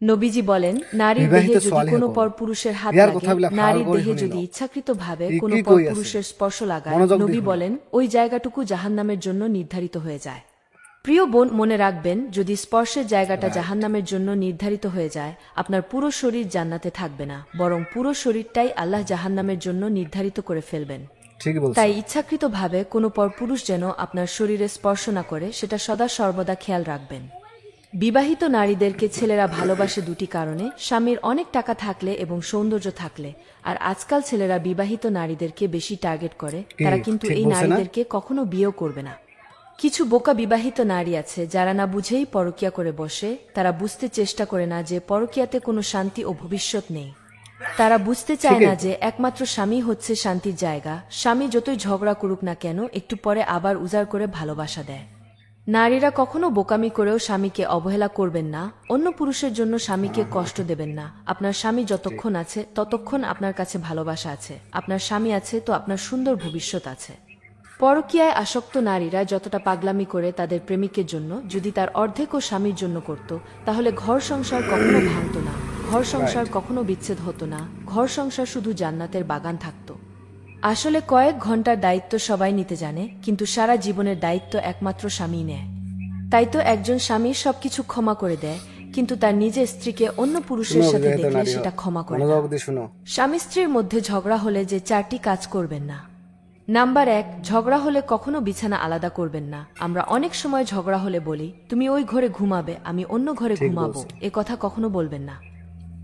নবীজি বলেন, নারীর দেহে যদি কোনো পরপুরুষের হাত লাগে, নারীর দেহে যদি ইচ্ছাকৃতভাবে কোনো পরপুরুষের স্পর্শ লাগায়, নবী বলেন ওই জায়গাটুকু জাহান্নামের জন্য নির্ধারিত হয়ে যায়। প্রিয় বোন, মনে রাখবেন, যদি স্পর্শের জায়গাটা জাহান্নামের জন্য নির্ধারিত হয়ে যায়, আপনার পুরো শরীর জান্নাতে থাকবে না, বরং পুরো শরীরটাই আল্লাহ জাহান্নামের জন্য নির্ধারিত করে ফেলবেন। তাই ইচ্ছাকৃতভাবে কোনো পরপুরুষ যেন আপনার শরীরে স্পর্শ না করে, সেটা সদা সর্বদা খেয়াল রাখবেন। বিবাহিত নারীদেরকে ছেলেরা ভালোবাসে দুটি কারণে: স্বামীর অনেক টাকা থাকলে এবং সৌন্দর্য থাকলে। আর আজকাল ছেলেরা বিবাহিত নারীদেরকে বেশি টার্গেট করে, তারা কিন্তু এই নারীদেরকে কখনো বিয়েও করবে না। কিছু বোকা বিবাহিত নারী আছে যারা না বুঝেই পরকীয়া করে বসে। তারা বুঝতে চেষ্টা করে না যে পরকীয়াতে কোনো শান্তি ও ভবিষ্যৎ নেই। তারা বুঝতে চায় না যে একমাত্র স্বামী হচ্ছে শান্তির জায়গা। স্বামী যতই ঝগড়া করুক না কেন, একটু পরে আবার উজাড় করে ভালোবাসা দেয়। নারীরা কখনো বোকামি করেও স্বামীকে অবহেলা করবেন না, অন্য পুরুষের জন্য স্বামীকে কষ্ট দেবেন না। আপনার স্বামী যতক্ষণ আছে ততক্ষণ আপনার কাছে ভালোবাসা আছে। আপনার স্বামী আছে তো আপনার সুন্দর ভবিষ্যৎ আছে। পরকীয়ায় আসক্ত নারীরা যতটা পাগলামি করে তাদের প্রেমিকের জন্য, যদি তার অর্ধেকও স্বামীর জন্য করত, তাহলে ঘর সংসার কখনো ভাঙত না, ঘর সংসার কখনো বিচ্ছেদ হতো না, ঘর সংসার শুধু জান্নাতের বাগান থাকত। আসলে কয়েক ঘন্টার দায়িত্ব সবাই নিতে জানে, কিন্তু সারা জীবনের দায়িত্ব একমাত্র স্বামী নেয়। তাই তো একজন স্বামী সবকিছু ক্ষমা করে দেয়, কিন্তু তার নিজের স্ত্রীকে অন্য পুরুষের সাথে দেখলে সেটা ক্ষমা করে না। স্বামী স্ত্রীর মধ্যে ঝগড়া হলে যে 4টি কাজ করবেন না। নাম্বার 1, ঝগড়া হলে কখনো বিছানা আলাদা করবেন না। আমরা অনেক সময় ঝগড়া হলে বলি, তুমি ওই ঘরে ঘুমাবে, আমি অন্য ঘরে ঘুমাবো। এ কথা কখনো বলবেন না।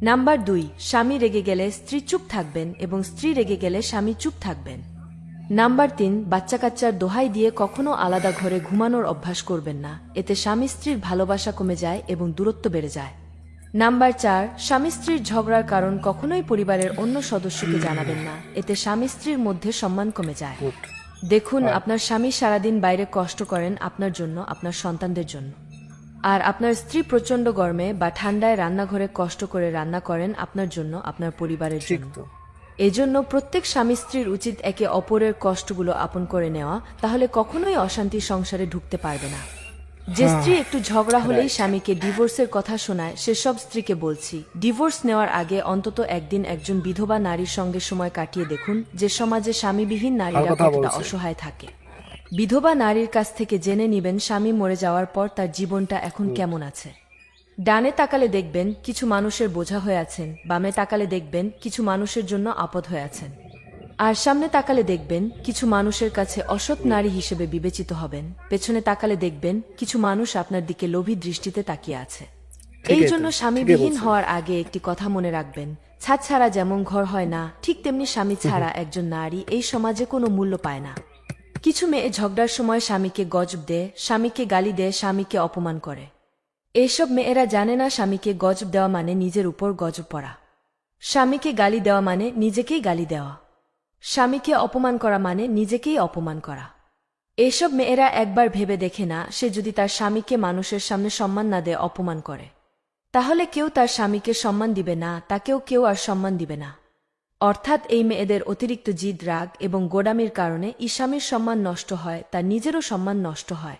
নাম্বার 2, স্বামী রেগে গেলে স্ত্রী চুপ থাকবেন এবং স্ত্রী রেগে গেলে স্বামী চুপ থাকবেন। নাম্বার 3, বাচ্চা কাচ্চার দোহাই দিয়ে কখনো আলাদা ঘরে ঘুমানোর অভ্যাস করবেন না। এতে স্বামী স্ত্রীর ভালোবাসা কমে যায় এবং দূরত্ব বেড়ে যায়। নাম্বার 4, স্বামী স্ত্রীর ঝগড়ার কারণ কখনোই পরিবারের অন্য সদস্যকে জানাবেন না। এতে স্বামী স্ত্রীর মধ্যে সম্মান কমে যায়। দেখুন, আপনার স্বামী সারাদিন বাইরে কষ্ট করেন আপনার জন্য, আপনার সন্তানদের জন্য। আর আপনার স্ত্রী প্রচন্ড গরমে বা ঠান্ডায় রান্নাঘরে কষ্ট করে রান্না করেন আপনার জন্য, আপনার পরিবারের জন্য। এজন্য প্রত্যেক স্বামী স্ত্রীর উচিত একে অপরের কষ্টগুলো আপন করে নেওয়া, তাহলে কখনোই অশান্তি সংসারে ঢুকতে পারবে না। যে স্ত্রী একটু ঝগড়া হলেই স্বামীকে ডিভোর্সের কথা শোনায়, সেসব স্ত্রীকে বলছি, ডিভোর্স নেওয়ার আগে অন্তত একদিন একজন বিধবা নারীর সঙ্গে সময় কাটিয়ে দেখুন, যে সমাজে স্বামীবিহীন নারীরা কতটা অসহায় থাকে। বিধবা নারীর কাছ থেকে জেনে নিবেন স্বামী মরে যাওয়ার পর তার জীবনটা এখন কেমন আছে। ডানে তাকালে দেখবেন কিছু মানুষের বোঝা হয়ে আছেন, বামে তাকালে দেখবেন কিছু মানুষের জন্য আপদ হয়ে আছেন, আর সামনে তাকালে দেখবেন কিছু মানুষের কাছে অসৎ নারী হিসেবে বিবেচিত হবেন। পেছনে তাকালে দেখবেন কিছু মানুষ আপনার দিকে লোভী দৃষ্টিতে তাকিয়ে আছে। এই জন্য স্বামীবিহীন হওয়ার আগে একটি কথা মনে রাখবেন, ছাদ ছাড়া যেমন ঘর হয় না, ঠিক তেমনি স্বামী ছাড়া একজন নারী এই সমাজে কোনো মূল্য পায় না। কিছু মেয়ে ঝগড়ার সময় স্বামীকে গজব দেয়, স্বামীকে গালি দেয়, স্বামীকে অপমান করে। এইসব মেয়েরা জানে না স্বামীকে গজব দেওয়া মানে নিজের উপর গজব পড়া। স্বামীকে গালি দেওয়া মানে নিজেকেই গালি দেওয়া। স্বামীকে অপমান করা মানে নিজেকেই অপমান করা। এইসব মেয়েরা একবার ভেবে দেখে না, সে যদি তার স্বামীকে মানুষের সামনে সম্মান না দেয়, অপমান করে, তাহলে কেউ তার স্বামীকে সম্মান দিবে না, তাকেও কেউ আর সম্মান দিবে না। অর্থাৎ এই মেয়েদের অতিরিক্ত জিদ, রাগ এবং গোডামির কারণে স্বামীর সম্মান নষ্ট হয়, তার নিজেরও সম্মান নষ্ট হয়।